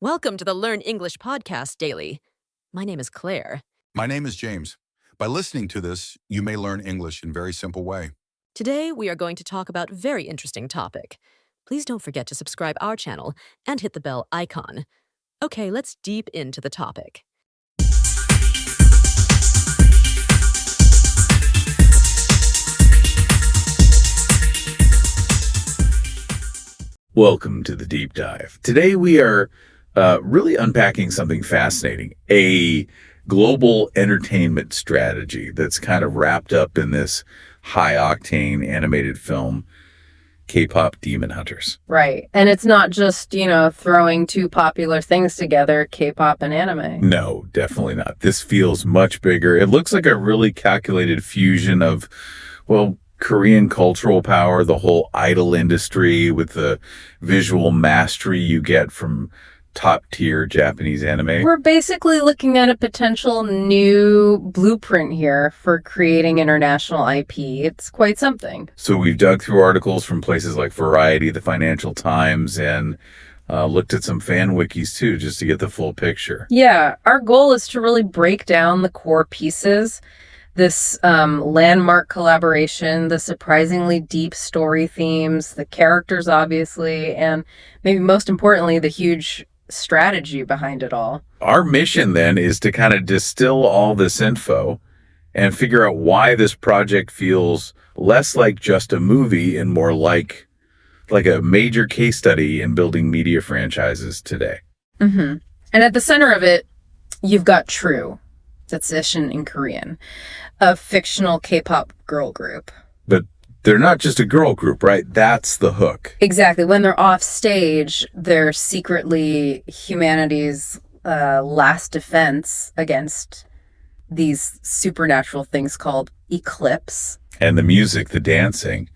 Welcome to the Learn English Podcast Daily. My name is Claire. My name is James. By listening to this, you may learn English in a very simple way. Today, we are going to talk about a very interesting topic. Please don't forget to subscribe our channel and hit the bell icon. Okay, let's deep into the topic. Welcome to the deep dive. Today we are really unpacking something fascinating, a global entertainment strategy that's kind of wrapped up in this high-octane animated film, K-pop Demon Hunters. Right. And it's not just, throwing two popular things together, K-pop and anime. No, definitely not. This feels much bigger. It looks like a really calculated fusion of, Korean cultural power, the whole idol industry with the visual mastery you get from top-tier Japanese anime. We're basically looking at a potential new blueprint here for creating international IP. It's quite something. So we've dug through articles from places like Variety, the Financial Times, and looked at some fan wikis too, just to get the full picture. Yeah, our goal is to really break down the core pieces, this landmark collaboration, the surprisingly deep story themes, the characters, obviously, and maybe most importantly, the huge strategy behind it all. Our mission then is to kind of distill all this info and figure out why this project feels less like just a movie and more like a major case study in building media franchises today. Mm-hmm. And at the center of it, you've got True. That's Ishin in Korean, a fictional K-pop girl group. But they're not just a girl group, right? That's the hook. Exactly. When they're off stage, they're secretly humanity's last defense against these supernatural things called eclipse. And the music, the dancing,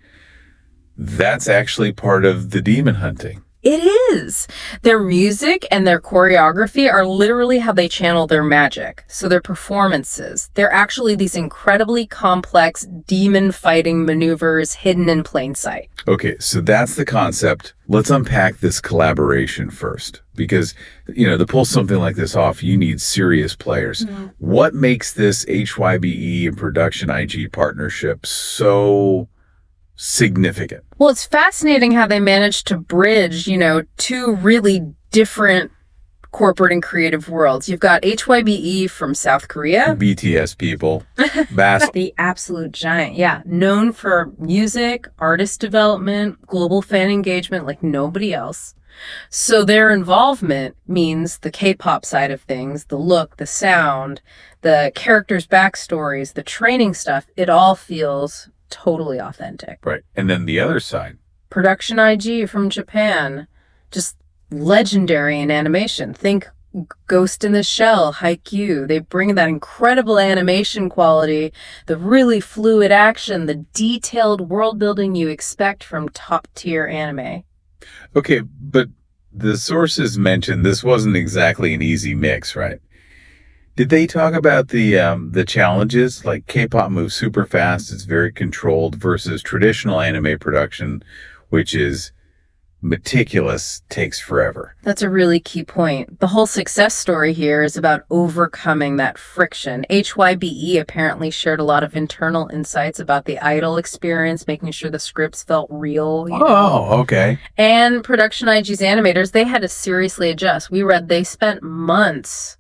that's actually part of the demon hunting. It is. Their music and their choreography are literally how they channel their magic. So their performances, they're actually these incredibly complex demon fighting maneuvers hidden in plain sight. Okay, so that's the concept. Let's unpack this collaboration first, because, to pull something like this off, you need serious players. Mm-hmm. What makes this HYBE and Production IG partnership so significant? Well, it's fascinating how they managed to bridge, two really different corporate and creative worlds. You've got HYBE from South Korea. BTS people. Bass. The absolute giant. Yeah. Known for music, artist development, global fan engagement like nobody else. So their involvement means the K-pop side of things, the look, the sound, the characters' backstories, the training stuff, it all feels totally authentic. Right. And then the other side. Production IG from Japan. Just legendary in animation. Think Ghost in the Shell, Haikyuu. They bring that incredible animation quality, the really fluid action, the detailed world building you expect from top tier anime. Okay, but the sources mentioned this wasn't exactly an easy mix, right? Did they talk about the challenges? Like K-pop moves super fast, it's very controlled, versus traditional anime production, which is meticulous, takes forever. That's a really key point. The whole success story here is about overcoming that friction. HYBE apparently shared a lot of internal insights about the idol experience, making sure the scripts felt real. Oh, okay. And Production IG's animators, they had to seriously adjust. We read they spent months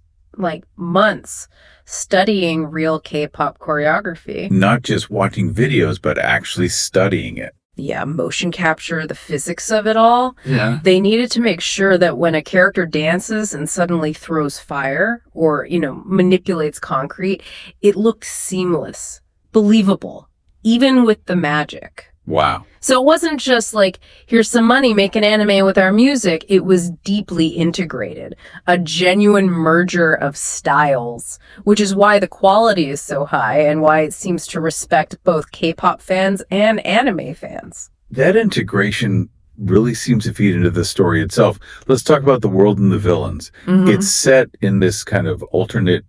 studying real K-pop choreography. Not just watching videos, but actually studying it. Yeah, motion capture, the physics of it all. Yeah. They needed to make sure that when a character dances and suddenly throws fire or, manipulates concrete, it looked seamless, believable, even with the magic. Wow. So it wasn't just like, here's some money, make an anime with our music. It was deeply integrated, a genuine merger of styles, which is why the quality is so high and why it seems to respect both K-pop fans and anime fans. That integration really seems to feed into the story itself. Let's talk about the world and the villains. Mm-hmm. It's set in this kind of alternate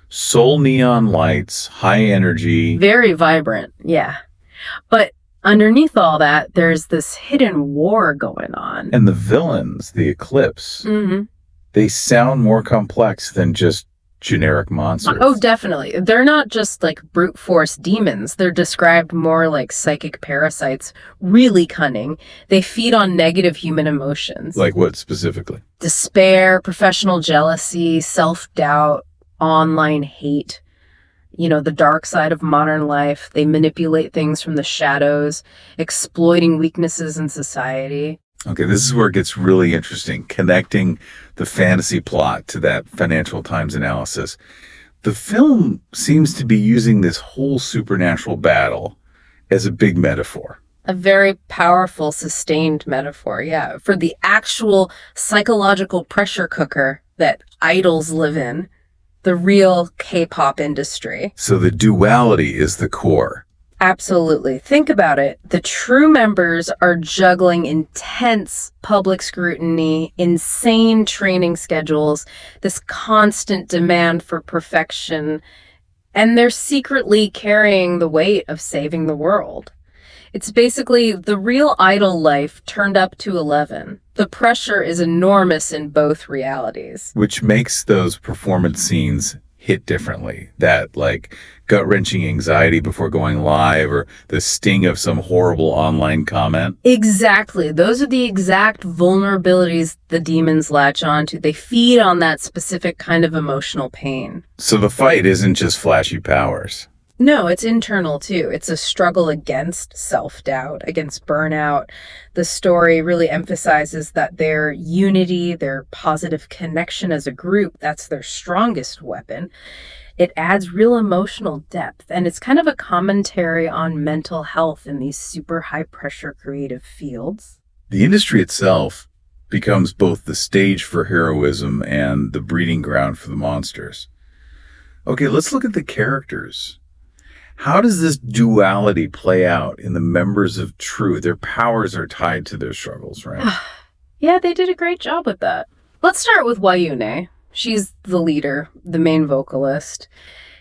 soul neon lights, high energy. Very vibrant, yeah. But underneath all that, there's this hidden war going on. And the villains, the Eclipse. Mm-hmm. They sound more complex than just generic monsters. Oh, definitely. They're not just like brute force demons. They're described more like psychic parasites, really cunning. They feed on negative human emotions. Like what specifically? Despair, professional jealousy, self-doubt, online hate. The dark side of modern life. They manipulate things from the shadows, exploiting weaknesses in society. Okay, this is where it gets really interesting, connecting the fantasy plot to that Financial Times analysis. The film seems to be using this whole supernatural battle as a big metaphor. A very powerful, sustained metaphor, yeah, for the actual psychological pressure cooker that idols live in, the real K-pop industry. So the duality is the core. Absolutely. Think about it. The true members are juggling intense public scrutiny, insane training schedules, this constant demand for perfection, and they're secretly carrying the weight of saving the world. It's basically the real idol life turned up to 11. The pressure is enormous in both realities. Which makes those performance scenes hit differently. That like gut-wrenching anxiety before going live, or the sting of some horrible online comment. Exactly. Those are the exact vulnerabilities the demons latch onto. They feed on that specific kind of emotional pain. So the fight isn't just flashy powers. No, it's internal too. It's a struggle against self-doubt, against burnout. The story really emphasizes that their unity, their positive connection as a group, that's their strongest weapon. It adds real emotional depth, and it's kind of a commentary on mental health in these super high-pressure creative fields. The industry itself becomes both the stage for heroism and the breeding ground for the monsters. Okay, let's look at the characters. How does this duality play out in the members of True? Their powers are tied to their struggles, right? Yeah, they did a great job with that. Let's start with Wayune. She's the leader, the main vocalist,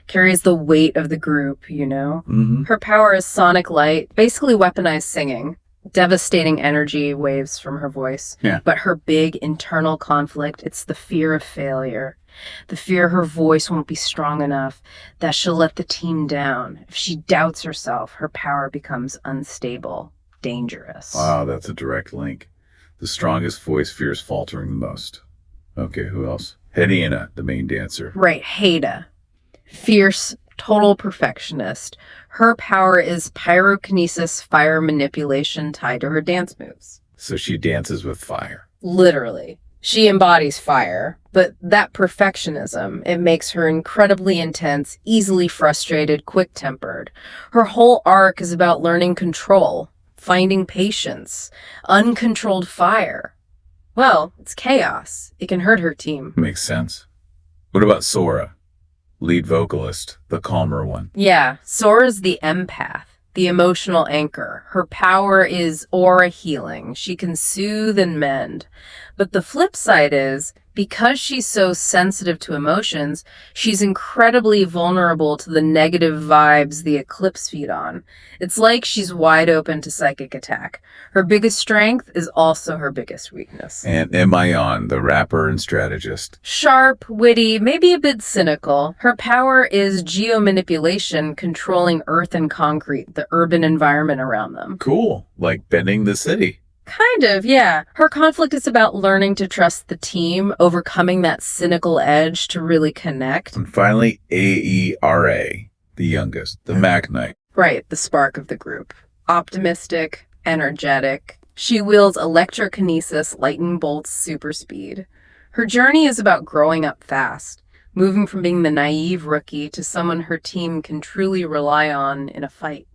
carries the weight of the group, Mm-hmm. Her power is sonic light, basically weaponized singing, devastating energy waves from her voice. Yeah. But her big internal conflict, it's the fear of failure. The fear her voice won't be strong enough, that she'll let the team down. If she doubts herself, her power becomes unstable, dangerous. Wow, that's a direct link. The strongest voice fears faltering the most. Okay, who else? Helena, the main dancer. Right, Haida. Fierce, total perfectionist. Her power is pyrokinesis, fire manipulation tied to her dance moves. So she dances with fire. Literally. She embodies fire, but that perfectionism, it makes her incredibly intense, easily frustrated, quick-tempered. Her whole arc is about learning control, finding patience, uncontrolled fire. Well, it's chaos. It can hurt her team. Makes sense. What about Sora, lead vocalist, the calmer one? Yeah, Sora's the empath, the emotional anchor. Her power is aura healing. She can soothe and mend. But the flip side is, because she's so sensitive to emotions, she's incredibly vulnerable to the negative vibes the eclipse feed on. It's like she's wide open to psychic attack. Her biggest strength is also her biggest weakness. And Mayon, the rapper and strategist. Sharp, witty, maybe a bit cynical. Her power is geomanipulation, controlling earth and concrete, the urban environment around them. Cool. Like bending the city. Kind of, yeah. Her conflict is about learning to trust the team, overcoming that cynical edge to really connect. And finally, Aera, the youngest, the Mac Knight. Right, the spark of the group. Optimistic, energetic. She wields electrokinesis, lightning bolts, super speed. Her journey is about growing up fast, moving from being the naive rookie to someone her team can truly rely on in a fight.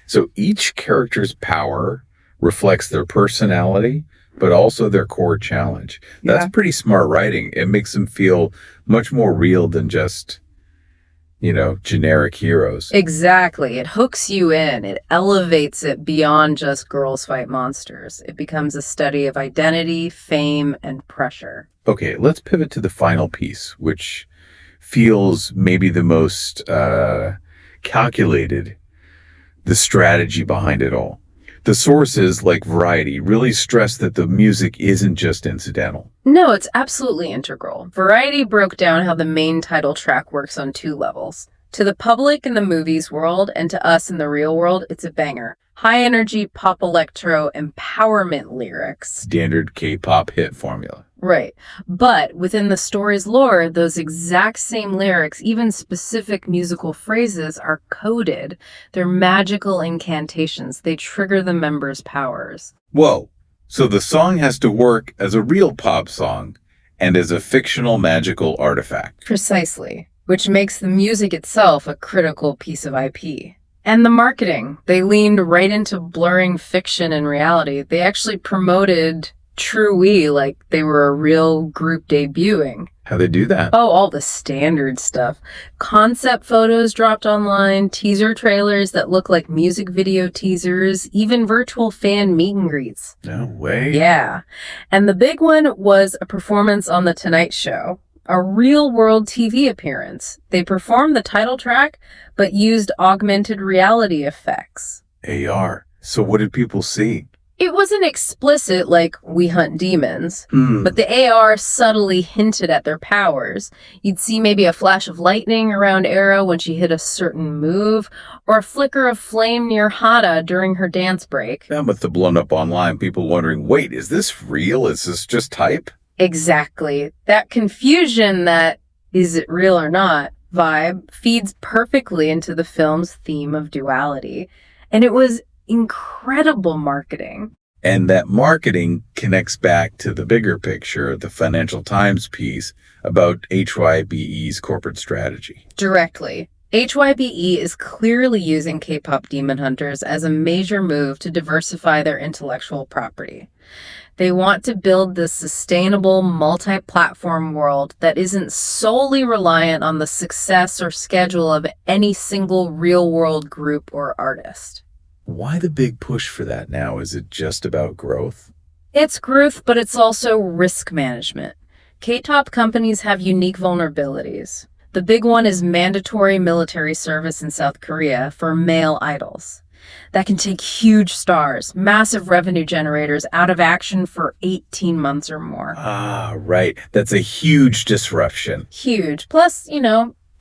So each character's power reflects their personality, but also their core challenge. That's pretty smart writing. It makes them feel much more real than just, generic heroes. Exactly. It hooks you in. It elevates it beyond just girls fight monsters. It becomes a study of identity, fame, and pressure. Okay, let's pivot to the final piece, which feels maybe the most calculated, the strategy behind it all. The sources, like Variety, really stress that the music isn't just incidental. No, it's absolutely integral. Variety broke down how the main title track works on two levels. To the public in the movies world and to us in the real world, it's a banger. High energy pop electro empowerment lyrics. Standard K-pop hit formula. Right. But within the story's lore, those exact same lyrics, even specific musical phrases, are coded. They're magical incantations. They trigger the members' powers. Whoa. So the song has to work as a real pop song and as a fictional magical artifact. Precisely. Which makes the music itself a critical piece of IP. And the marketing. They leaned right into blurring fiction and reality. They actually promoted True We like they were a real group debuting. How they do that? Oh, all the standard stuff. Concept photos dropped online, teaser trailers that look like music video teasers, even virtual fan meet and greets. No way. Yeah. And the big one was a performance on The Tonight Show. A real-world TV appearance. They performed the title track, but used augmented reality effects. AR. So what did people see? It wasn't explicit like We Hunt Demons, but the AR subtly hinted at their powers. You'd see maybe a flash of lightning around Arrow when she hit a certain move, or a flicker of flame near Hada during her dance break. That must have blown up online, people wondering, wait, is this real? Is this just hype? Exactly. That confusion that is it real or not vibe feeds perfectly into the film's theme of duality. And it was incredible marketing. And that marketing connects back to the bigger picture, the Financial Times piece about HYBE's corporate strategy. Directly. HYBE is clearly using K-pop Demon Hunters as a major move to diversify their intellectual property. They want to build this sustainable, multi-platform world that isn't solely reliant on the success or schedule of any single real-world group or artist. Why the big push for that now? Is it just about growth? It's growth, but it's also risk management. K-pop companies have unique vulnerabilities. The big one is mandatory military service in South Korea for male idols. That can take huge stars, massive revenue generators out of action for 18 months or more. Ah, right. That's a huge disruption. Huge. Plus,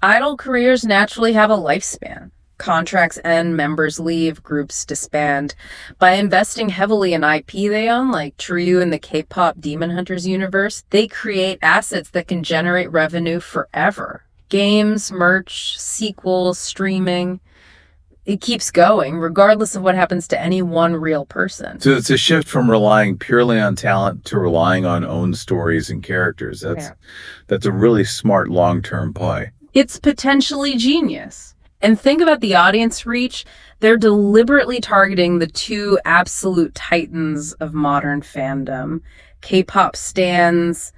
idol careers naturally have a lifespan. Contracts end, members leave, groups disband. By investing heavily in IP they own, like True in the K-pop Demon Hunters universe, they create assets that can generate revenue forever. Games, merch, sequels, streaming. It keeps going, regardless of what happens to any one real person. So it's a shift from relying purely on talent to relying on own stories and characters. That's a really smart long-term play. It's potentially genius. And think about the audience reach. They're deliberately targeting the two absolute titans of modern fandom, K-pop stans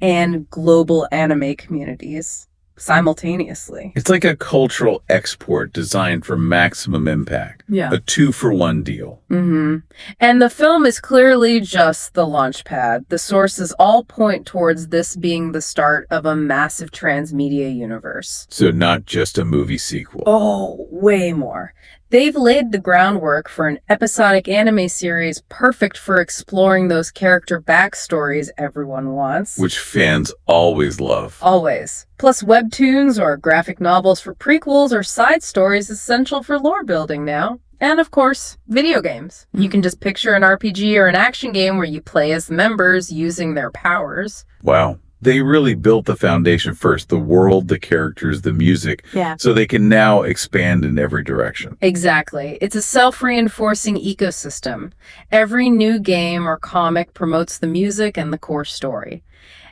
and global anime communities. Simultaneously. It's like a cultural export designed for maximum impact. Yeah. A 2-for-1 deal. Mm-hmm. And the film is clearly just the launch pad. The sources all point towards this being the start of a massive transmedia universe. So not just a movie sequel. Oh, way more. They've laid the groundwork for an episodic anime series perfect for exploring those character backstories everyone wants. Which fans always love. Always. Plus webtoons or graphic novels for prequels or side stories essential for lore building now. And of course, video games. You can just picture an RPG or an action game where you play as members using their powers. Wow. They really built the foundation first, the world, the characters, the music, so they can now expand in every direction. Exactly. It's a self-reinforcing ecosystem. Every new game or comic promotes the music and the core story.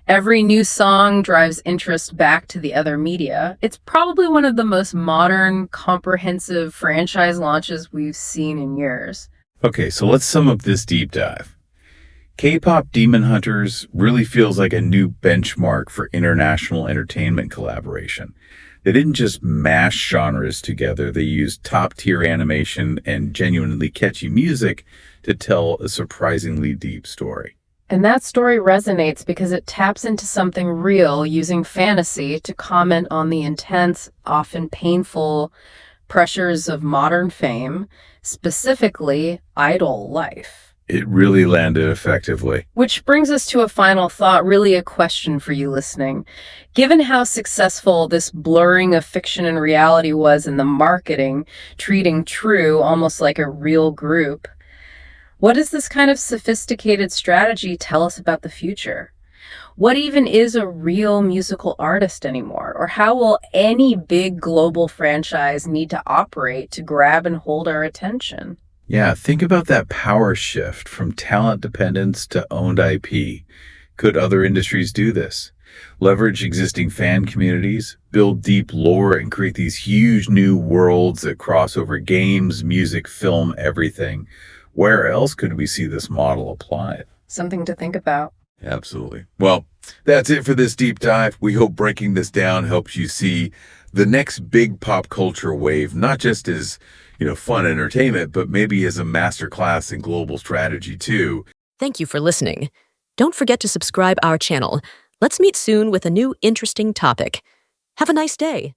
Every new song drives interest back to the other media. It's probably one of the most modern, comprehensive franchise launches we've seen in years. Okay, so let's sum up this deep dive. K-pop Demon Hunters really feels like a new benchmark for international entertainment collaboration. They didn't just mash genres together, they used top-tier animation and genuinely catchy music to tell a surprisingly deep story. And that story resonates because it taps into something real using fantasy to comment on the intense, often painful pressures of modern fame, specifically idol life. It really landed effectively. Which brings us to a final thought, really a question for you listening. Given how successful this blurring of fiction and reality was in the marketing, treating True almost like a real group, what does this kind of sophisticated strategy tell us about the future? What even is a real musical artist anymore? Or how will any big global franchise need to operate to grab and hold our attention? Yeah, think about that power shift from talent dependence to owned IP. Could other industries do this? Leverage existing fan communities, build deep lore, and create these huge new worlds that cross over games, music, film, everything. Where else could we see this model applied? Something to think about. Absolutely. Well, that's it for this deep dive. We hope breaking this down helps you see the next big pop culture wave, not just as, fun entertainment, but maybe as a masterclass in global strategy too. Thank you for listening. Don't forget to subscribe our channel. Let's meet soon with a new interesting topic. Have a nice day.